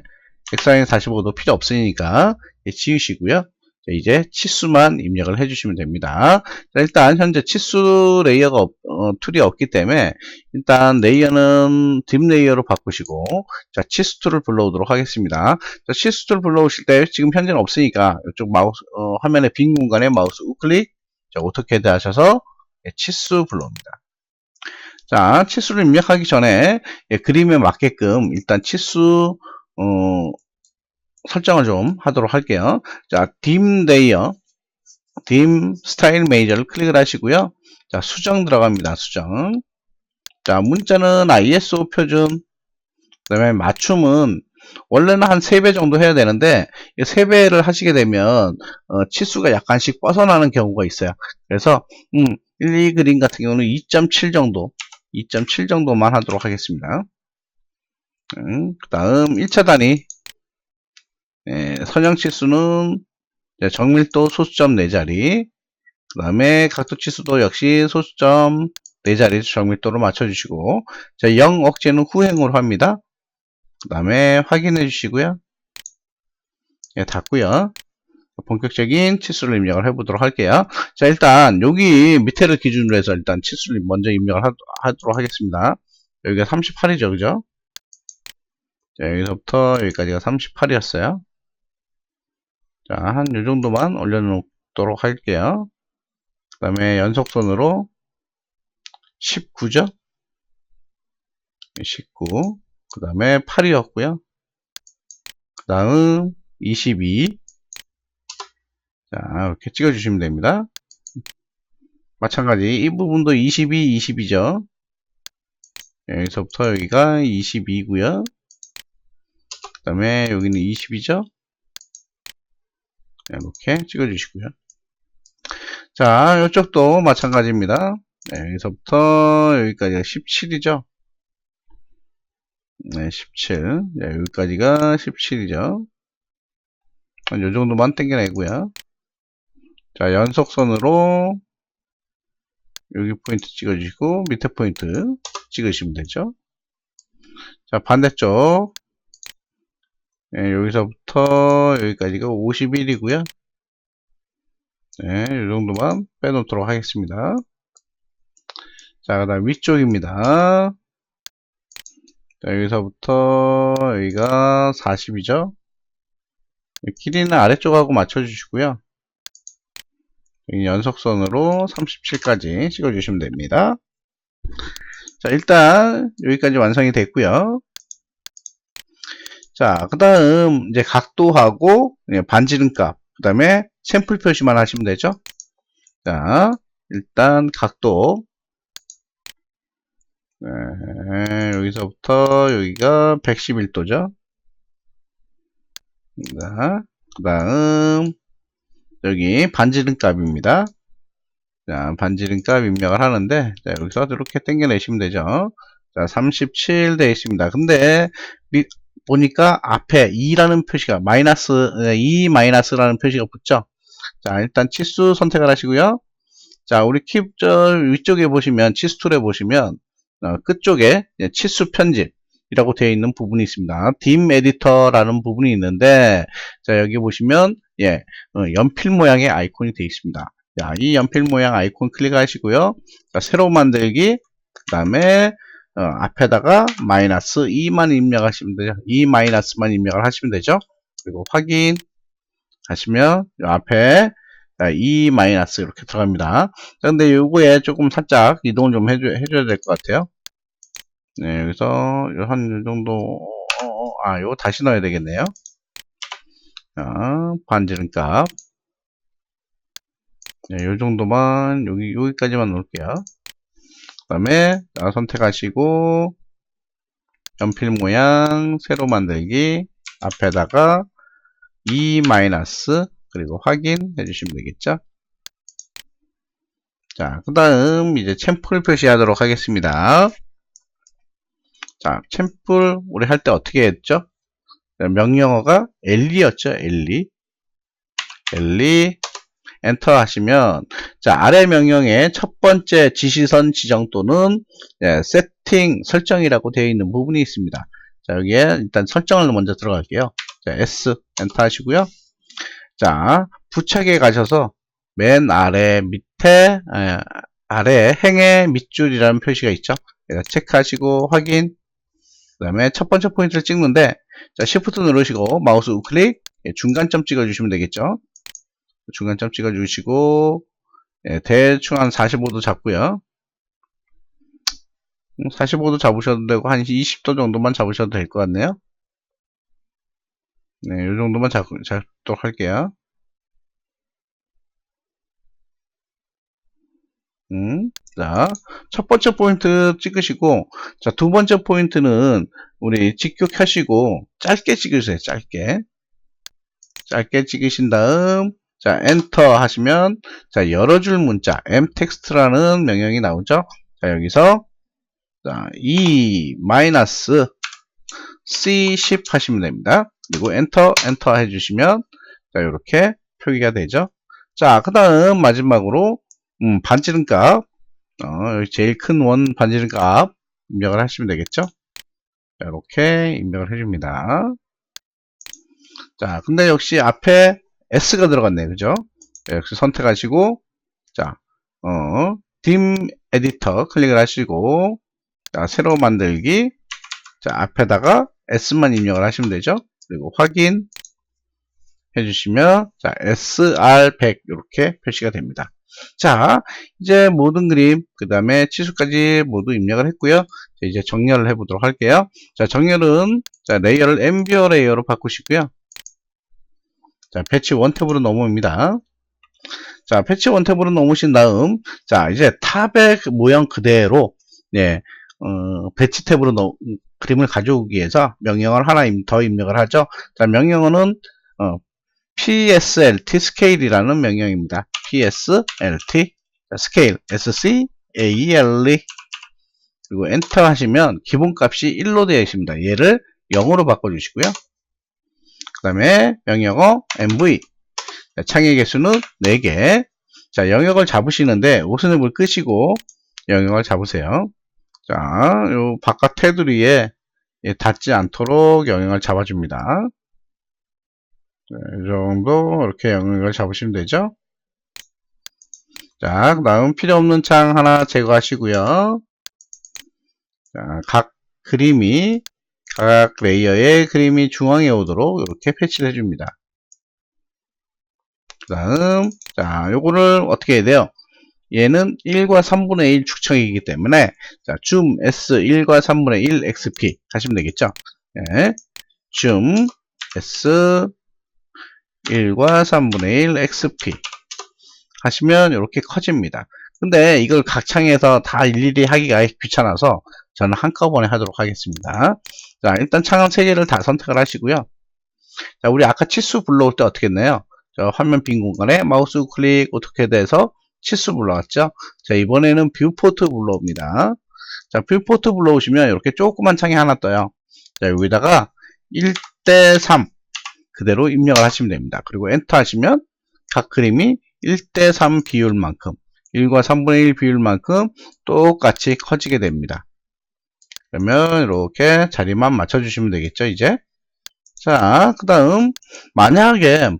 엑사인 45도 필요 없으니까 지우시고요. 자, 이제 치수만 입력을 해주시면 됩니다. 자, 일단 현재 치수 레이어가 툴이 없기 때문에 일단 레이어는 딥 레이어로 바꾸시고 자, 치수 툴을 불러오도록 하겠습니다. 자, 치수 툴 불러오실 때 지금 현재는 없으니까 이쪽 마우스 화면의 빈 공간에 마우스 우클릭 자, 오토캐드 하셔서 치수 불러옵니다. 자, 치수를 입력하기 전에 그림에 맞게끔 일단 치수 설정을 좀 하도록 할게요. 자, 딤 레이어, 딤 스타일 메이저를 클릭을 하시고요. 자, 수정 들어갑니다. 수정. 자, 문자는 ISO 표준. 그 다음에 맞춤은 원래는 한 3배 정도 해야 되는데 3배를 하시게 되면 치수가 약간씩 벗어나는 경우가 있어요. 그래서 1, 2 그림 같은 경우는 2.7 정도 2.7 정도만 하도록 하겠습니다. 그 다음 1차 단위 선형 치수는 정밀도 소수점 4자리 그 다음에 각도 치수도 역시 소수점 4자리 정밀도로 맞춰주시고 자, 0 억제는 후행으로 합니다. 그 다음에 확인해 주시고요. 닫고요. 본격적인 치수를 입력을 해보도록 할게요. 자, 일단 여기 밑에를 기준으로 해서 일단 치수를 먼저 입력을 하도록 하겠습니다. 여기가 38이죠, 그죠? 자, 여기서부터 여기까지가 38이었어요. 자, 한 요 정도만 올려놓도록 할게요. 그 다음에 연속선으로 19죠? 19. 그 다음에 8이었고요. 그 다음 22. 자, 이렇게 찍어주시면 됩니다. 마찬가지 이 부분도 22, 22죠. 여기서부터 여기가 22고요. 그 다음에 여기는 20이죠. 이렇게 찍어주시고요. 자, 이쪽도 마찬가지입니다. 여기서부터 여기까지가 17이죠. 네, 17. 네, 여기까지가 17이죠. 이 정도만 당겨내고요. 자, 연속선으로 여기 포인트 찍어주시고 밑에 포인트 찍으시면 되죠. 자, 반대쪽 여기서부터 여기까지가 51이고요. 네, 이 정도만 빼놓도록 하겠습니다. 자, 그 다음 위쪽입니다. 자, 여기서부터 여기가 40이죠. 길이는 아래쪽하고 맞춰주시고요. 연속선으로 37까지 찍어주시면 됩니다. 자, 일단 여기까지 완성이 됐고요. 자, 그 다음 이제 각도하고 반지름값, 그 다음에 샘플 표시만 하시면 되죠. 자, 일단 각도 여기서부터 여기가 111도죠. 자, 그 다음 여기 반지름값입니다. 자, 반지름값 입력을 하는데 자, 여기서 이렇게 당겨내시면 되죠. 자, 37 되어 있습니다. 근데 보니까 앞에 2라는 표시가 마이너스 2 마이너스라는 표시가 붙죠. 자, 일단 치수 선택을 하시고요. 자, 우리 위쪽에 보시면 치수 툴에 보시면 끝쪽에 치수 편집이라고 되어 있는 부분이 있습니다. 딤 에디터라는 부분이 있는데 자, 여기 보시면 연필 모양의 아이콘이 되어 있습니다. 자, 이 연필 모양 아이콘 클릭하시고요. 자, 새로 만들기 그 다음에 앞에다가 마이너스 2만 입력하시면 되죠. 2 마이너스만 입력을 하시면 되죠. 그리고 확인 하시면 앞에 2 마이너스 이렇게 들어갑니다. 근데 요거에 조금 살짝 이동을 좀 해줘야 될 것 같아요. 네, 여기서 한 요 정도 요거 다시 넣어야 되겠네요. 반지름값 네, 요 정도만, 여기까지만 놓을게요. 그 다음에, 선택하시고, 연필 모양, 새로 만들기, 앞에다가, 그리고 확인해 주시면 되겠죠. 자, 그 다음, 이제 챔플 표시하도록 하겠습니다. 자, 챔플, 우리 할 때 어떻게 했죠? 명령어가 엘리였죠, 엘리. 엔터 하시면, 자, 아래 명령의 첫 번째 지시선 지정 또는 세팅, 설정이라고 되어 있는 부분이 있습니다. 자, 여기에 일단 설정을 먼저 들어갈게요. 자, S 엔터 하시고요. 자, 부착에 가셔서 맨 아래 밑에 아래 행의 밑줄이라는 표시가 있죠. 체크하시고 확인. 그 다음에 첫 번째 포인트를 찍는데, 자, Shift 누르시고 마우스 우클릭, 중간점 찍어주시면 되겠죠. 중간점 찍어주시고, 대충 한 45도 잡고요. 45도 잡으셔도 되고, 한 20도 정도만 잡으셔도 될 것 같네요. 네, 이 정도만 잡도록 할게요. 자, 첫 번째 포인트 찍으시고, 자, 두 번째 포인트는 우리 직격하시고, 짧게 찍으세요, 짧게. 짧게 찍으신 다음, 자, 엔터 하시면, 자, 여러 줄 문자, mtext라는 명령이 나오죠. 자, 여기서, 자, C10 하시면 됩니다. 그리고 엔터 해주시면, 자, 이렇게 표기가 되죠. 자, 그 다음 마지막으로, 반지름값, 여기 제일 큰 원 반지름값 입력을 하시면 되겠죠. 자, 이렇게 입력을 해줍니다. 자, 근데 역시 앞에 S가 들어갔네요. 그죠? 역시 선택하시고, 자, dim 에디터 클릭을 하시고, 자, 새로 만들기, 자, 앞에다가 S만 입력을 하시면 되죠. 그리고 확인 해주시면, 자, SR100 이렇게 표시가 됩니다. 자, 이제 모든 그림, 그 다음에 치수까지 모두 입력을 했고요. 자, 이제 정렬을 해보도록 할게요. 자, 정렬은, 자, 레이어를 앰비어 레이어로 바꾸시고요. 자, 패치 1 탭으로 넘어옵니다. 자, 패치 1 탭으로 넘으신 다음, 자, 이제 탑의 모양 그대로, 네, 배치 탭으로 그림을 가져오기 위해서 명령어를 하나 더 입력을 하죠. 자, 명령어는, PSLT 스케일이라는 명령입니다. PSLT 스케일 SCALE 그리고 엔터 하시면 기본값이 1로 되어 있습니다. 얘를 0으로 바꿔주시고요. 그 다음에 명령어 MV 창의 개수는 4개. 자, 영역을 잡으시는데 오선을 끄시고 영역을 잡으세요. 자, 요 바깥 테두리에 닿지 않도록 영역을 잡아줍니다. 이 정도 이렇게 영역을 잡으시면 되죠. 자, 그 다음 필요 없는 창 하나 제거하시고요. 자, 각 레이어의 그림이 중앙에 오도록 이렇게 패치를 해줍니다. 그 다음, 자, 요거를 어떻게 해야 돼요? 얘는 1과 3분의 1 축척이기 때문에, 자, 줌 S 1과 3분의 1 XP 하시면 되겠죠? 네. 줌 S 1과 3분의 1 XP 하시면 이렇게 커집니다. 근데 이걸 각 창에서 다 일일이 하기가 귀찮아서 저는 한꺼번에 하도록 하겠습니다. 자, 일단 창 3개를 다 선택을 하시고요. 자, 우리 아까 치수 불러올 때 어떻게 했나요? 자, 화면 빈 공간에 마우스 클릭 오토캐드에서 치수 불러왔죠? 자, 이번에는 뷰포트 불러옵니다. 자, 뷰포트 불러오시면 이렇게 조그만 창이 하나 떠요. 자, 여기다가 1대3 그대로 입력을 하시면 됩니다. 그리고 엔터 하시면 각 그림이 1대3 비율만큼 1과 3분의 1 비율만큼 똑같이 커지게 됩니다. 그러면 이렇게 자리만 맞춰주시면 되겠죠, 이제. 자, 그 다음, 만약에,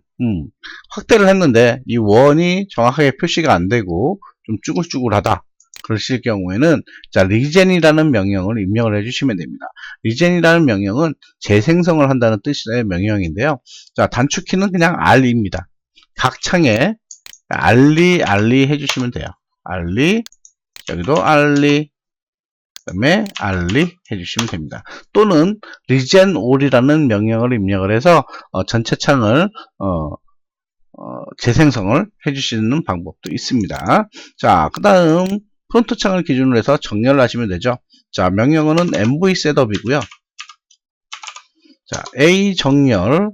확대를 했는데, 이 원이 정확하게 표시가 안 되고, 좀 쭈글쭈글하다. 그러실 경우에는, 자, 리젠이라는 명령을 입력을 해주시면 됩니다. 리젠이라는 명령은 재생성을 한다는 뜻의 명령인데요. 자, 단축키는 그냥 R입니다. 각 창에 알리 해주시면 돼요. 알리, 여기도 알리, 그 다음에 알리 해주시면 됩니다. 또는 region all이라는 명령을 입력을 해서 전체 창을 재생성을 해주시는 방법도 있습니다. 자, 그 다음 프론트 창을 기준으로 해서 정렬을 하시면 되죠. 자, 명령어는 mv 셋업이고요. 자, a 정렬,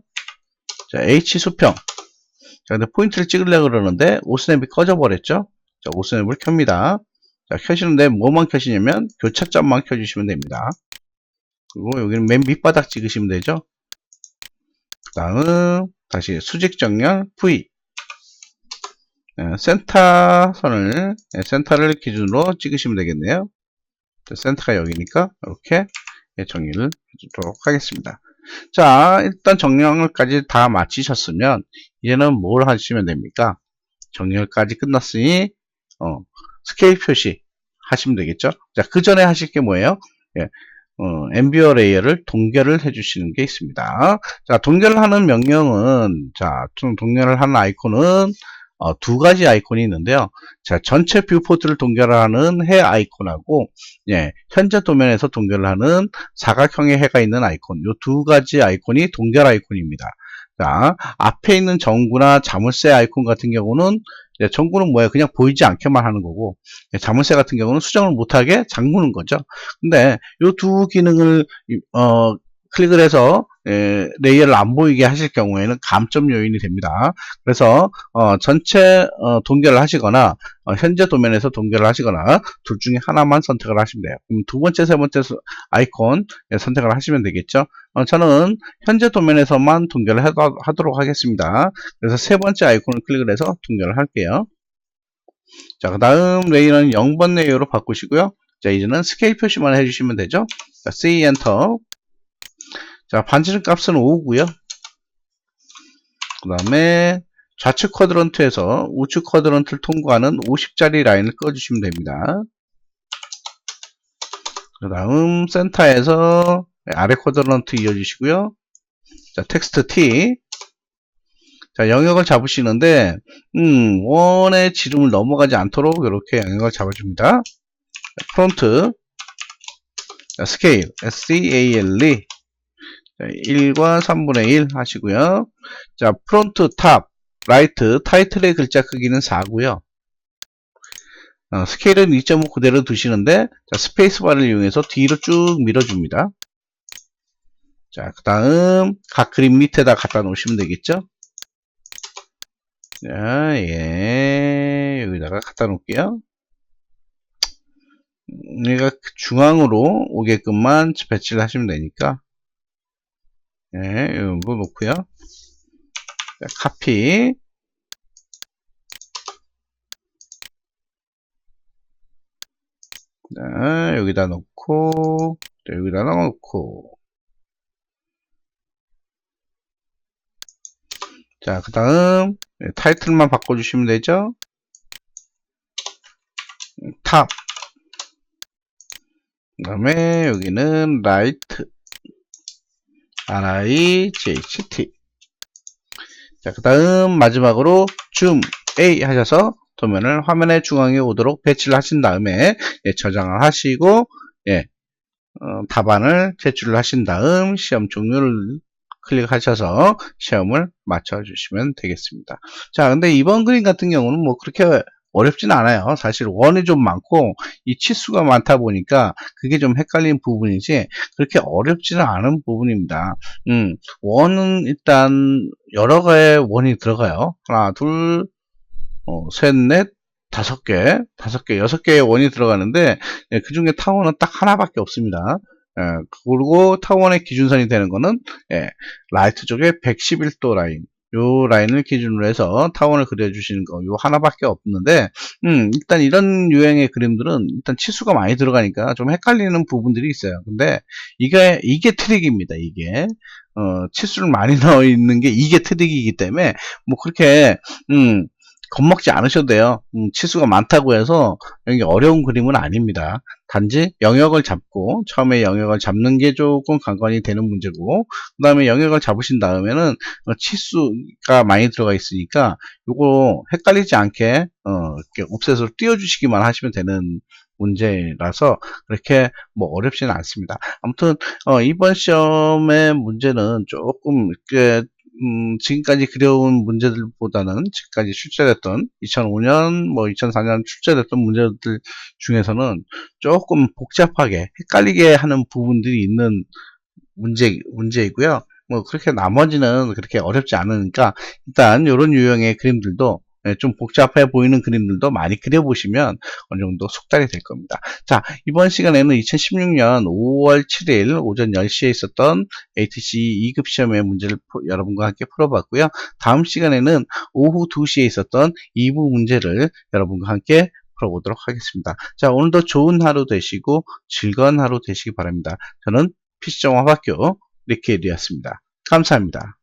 자, h 수평. 자, 근데 포인트를 찍으려고 그러는데 오스냅이 꺼져 버렸죠. 자, 오스냅을 켭니다. 자, 켜시는데 뭐만 켜시냐면 교차점만 켜주시면 됩니다. 그리고 여기는 맨 밑바닥 찍으시면 되죠. 그 다음 다시 수직 정렬 V, 센터 선을, 센터를 기준으로 찍으시면 되겠네요. 센터가 여기니까 이렇게 정리를 해주도록 하겠습니다. 자, 일단 정렬까지 다 마치셨으면 이제는 뭘 하시면 됩니까? 정렬까지 끝났으니 스케일 표시 하시면 되겠죠. 자, 그 전에 하실 게 뭐예요? 예, 엠비어 레이어를 동결을 해주시는 게 있습니다. 자, 동결을 하는 명령은, 자, 동결을 하는 아이콘은 두 가지 아이콘이 있는데요. 자, 전체 뷰포트를 동결하는 해 아이콘하고, 예, 현재 도면에서 동결을 하는 사각형의 해가 있는 아이콘, 이 두 가지 아이콘이 동결 아이콘입니다. 자, 앞에 있는 전구나 자물쇠 아이콘 같은 경우는, 전구는 뭐예요? 그냥 보이지 않게만 하는 거고, 자물쇠 같은 경우는 수정을 못하게 잠그는 거죠. 근데 이 두 기능을 클릭을 해서 레이어를 안 보이게 하실 경우에는 감점 요인이 됩니다. 그래서 전체 동결을 하시거나 현재 도면에서 동결을 하시거나 둘 중에 하나만 선택을 하시면 돼요. 그럼 두 번째, 세 번째 아이콘 선택을 하시면 되겠죠. 저는 현재 도면에서만 동결을 하도록 하겠습니다. 그래서 세 번째 아이콘을 클릭을 해서 동결을 할게요. 자, 그 다음 레이어는 0번 레이어로 바꾸시고요. 자, 이제는 스케일 표시만 해주시면 되죠. 자, C 엔터. 자, 반지름 값은 5고요. 그 다음에 좌측 쿼드런트에서 우측 쿼드런트를 통과하는 50짜리 라인을 꺼주시면 됩니다. 그 다음 센터에서 아래 쿼드런트 이어주시고요. 자, 텍스트 T. 자, 영역을 잡으시는데 원의 지름을 넘어가지 않도록 이렇게 영역을 잡아줍니다. 프론트, 자, 스케일 SCALE 1과 3분의 1 하시고요. 자, 프론트, 탑, 라이트, 타이틀의 글자 크기는 4고요. 스케일은 2.5 그대로 두시는데, 자, 스페이스바를 이용해서 뒤로 쭉 밀어줍니다. 자, 그 다음 각 그림 밑에다 갖다 놓으시면 되겠죠. 자, 예, 여기다가 갖다 놓을게요. 얘가 중앙으로 오게끔만 배치를 하시면 되니까, 예, 이거 놓고요. 자, 카피. 자, 여기다 놓고, 자, 여기다 넣고. 자, 그 다음 타이틀만 바꿔주시면 되죠. 탑. 그 다음에 여기는 라이트, RIGHT. 자, 그 다음 마지막으로 줌 A 하셔서 도면을 화면의 중앙에 오도록 배치를 하신 다음에 저장을 하시고 답안을 제출을 하신 다음 시험 종료를 클릭하셔서 시험을 맞춰 주시면 되겠습니다. 자, 근데 이번 그림 같은 경우는 뭐 그렇게 어렵진 않아요. 사실 원이 좀 많고 이 치수가 많다 보니까 그게 좀 헷갈리는 부분이지 그렇게 어렵지는 않은 부분입니다. 원은 일단 여러 개의 원이 들어가요. 하나, 둘, 셋, 넷, 다섯 개, 여섯 개의 원이 들어가는데 그 중에 타원은 딱 하나밖에 없습니다. 그리고 타원의 기준선이 되는 거는 라이트 쪽에 111도 라인, 요 라인을 기준으로 해서 타원을 그려주시는 거, 요 하나밖에 없는데, 일단 이런 유형의 그림들은 일단 치수가 많이 들어가니까 좀 헷갈리는 부분들이 있어요. 근데 이게 트릭입니다. 이게 치수를 많이 넣어 있는 게 이게 트릭이기 때문에 뭐 그렇게 겁먹지 않으셔도 돼요. 치수가 많다고 해서 여기 어려운 그림은 아닙니다. 단지 영역을 잡고 처음에 영역을 잡는 게 조금 관건이 되는 문제고 그 다음에 영역을 잡으신 다음에는 치수가 많이 들어가 있으니까 요거 헷갈리지 않게 이렇게 옵셋으로 띄워주시기만 하시면 되는 문제라서 그렇게 뭐 어렵지는 않습니다. 아무튼 이번 시험의 문제는 조금 이렇게 지금까지 그려온 문제들보다는 지금까지 출제됐던 2005년, 2004년 출제됐던 문제들 중에서는 조금 복잡하게 헷갈리게 하는 부분들이 있는 문제이고요. 그렇게 나머지는 그렇게 어렵지 않으니까 일단 이런 유형의 그림들도 좀 복잡해 보이는 그림들도 많이 그려보시면 어느 정도 숙달이 될 겁니다. 자, 이번 시간에는 2016년 5월 7일 오전 10시에 있었던 ATC 2급 시험의 문제를 여러분과 함께 풀어봤고요. 다음 시간에는 오후 2시에 있었던 2부 문제를 여러분과 함께 풀어보도록 하겠습니다. 자, 오늘도 좋은 하루 되시고 즐거운 하루 되시기 바랍니다. 저는 PC종합학교 리케이드였습니다. 감사합니다.